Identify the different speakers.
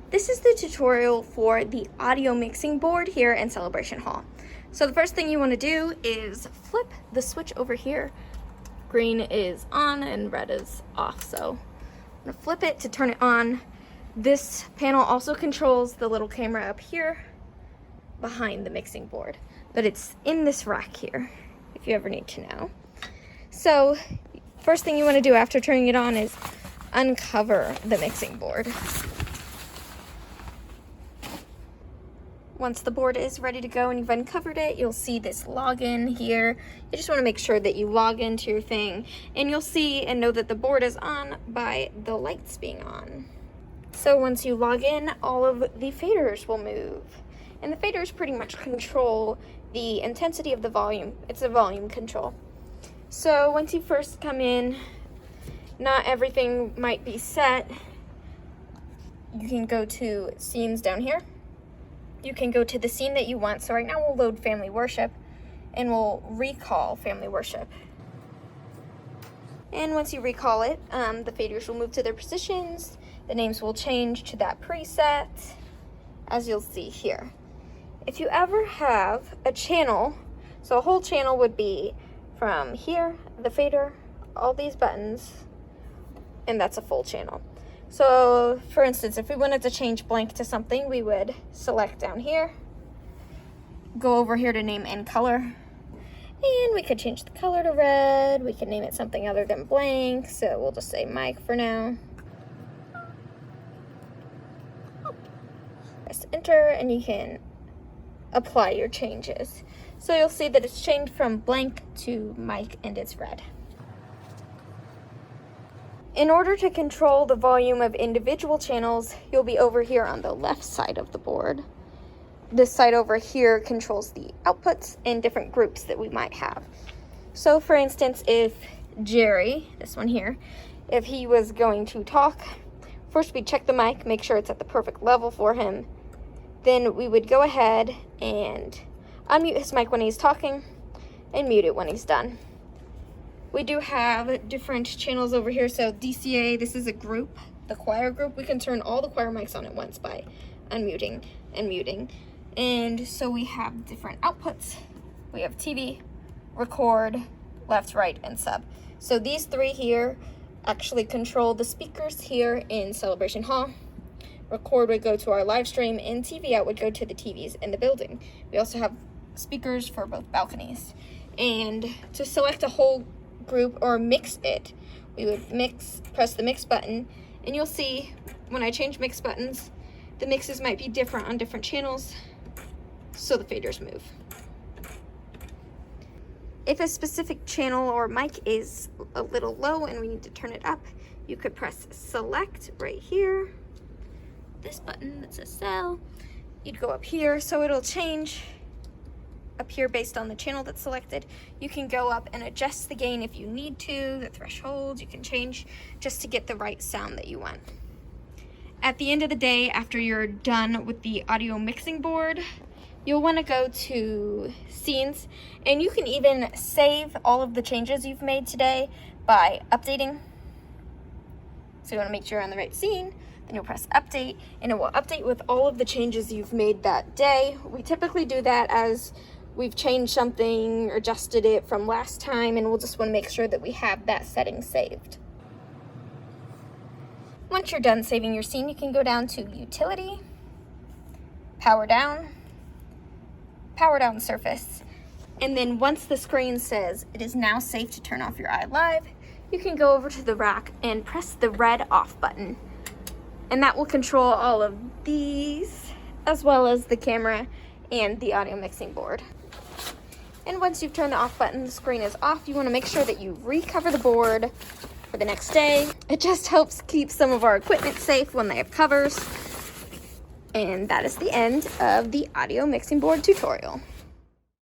Speaker 1: This is the tutorial for the audio mixing board here in Celebration Hall. So the first thing you want to do is flip the switch over here. Green is on and red is off. So I'm going to flip it to turn it on. This panel also controls the little camera up here behind the mixing board, but it's in this rack here if you ever need to know. So first thing you want to do after turning it on is uncover the mixing board. Once the board is ready to go and you've uncovered it, you'll see this login here. You just want to make sure that you log into your thing, and you'll see and know that the board is on by the lights being on. So once you log in, all of the faders will move. And the faders pretty much control the intensity of the volume. It's a volume control. So once you first come in, not everything might be set. You can go to scenes down here. You can go to the scene that you want. So right now we'll load Family Worship and we'll recall Family Worship. And once you recall it, the faders will move to their positions. The names will change to that preset, as you'll see here. If you ever have a channel, so a whole channel would be from here, the fader, all these buttons, and that's a full channel. So for instance, if we wanted to change blank to something, we would select down here, go over here to name and color, and we could change the color to red. We could name it something other than blank, so we'll just say Mike for now. Press enter and you can apply your changes. So you'll see that it's changed from blank to Mike and it's red. In order to control the volume of individual channels, you'll be over here on the left side of the board. This side over here controls the outputs and different groups that we might have. So for instance, if Jerry, this one here, if he was going to talk, first we'd check the mic, make sure it's at the perfect level for him. Then we would go ahead and unmute his mic when he's talking and mute it when he's done. We do have different channels over here. So DCA, this is a group, the choir group. We can turn all the choir mics on at once by unmuting and muting. And so we have different outputs. We have TV, record, left, right, and sub. So these three here actually control the speakers here in Celebration Hall. Record would go to our live stream, and TV out would go to the TVs in the building. We also have speakers for both balconies. And to select a whole group or mix it, we would press the mix button, and you'll see when I change mix buttons, the mixes might be different on different channels, so the faders move. If a specific channel or mic is a little low and we need to turn it up, you could press select right here, this button that says cell. You'd go up here, so it'll change up here based on the channel that's selected. You can go up and adjust the gain if you need to, the thresholds you can change just to get the right sound that you want. At the end of the day, after you're done with the audio mixing board, you'll want to go to scenes, and you can even save all of the changes you've made today by updating. So you want to make sure you're on the right scene, then you'll press update, and it will update with all of the changes you've made that day. We typically do that as we've changed something or adjusted it from last time, and we'll just want to make sure that we have that setting saved. Once you're done saving your scene, you can go down to Utility, Power Down Surface, and then once the screen says it is now safe to turn off your iLive, you can go over to the rack and press the red off button, and that will control all of these as well as the camera and the audio mixing board. And once you've turned the off button, the screen is off. You want to make sure that you recover the board for the next day. It just helps keep some of our equipment safe when they have covers. And that is the end of the audio mixing board tutorial.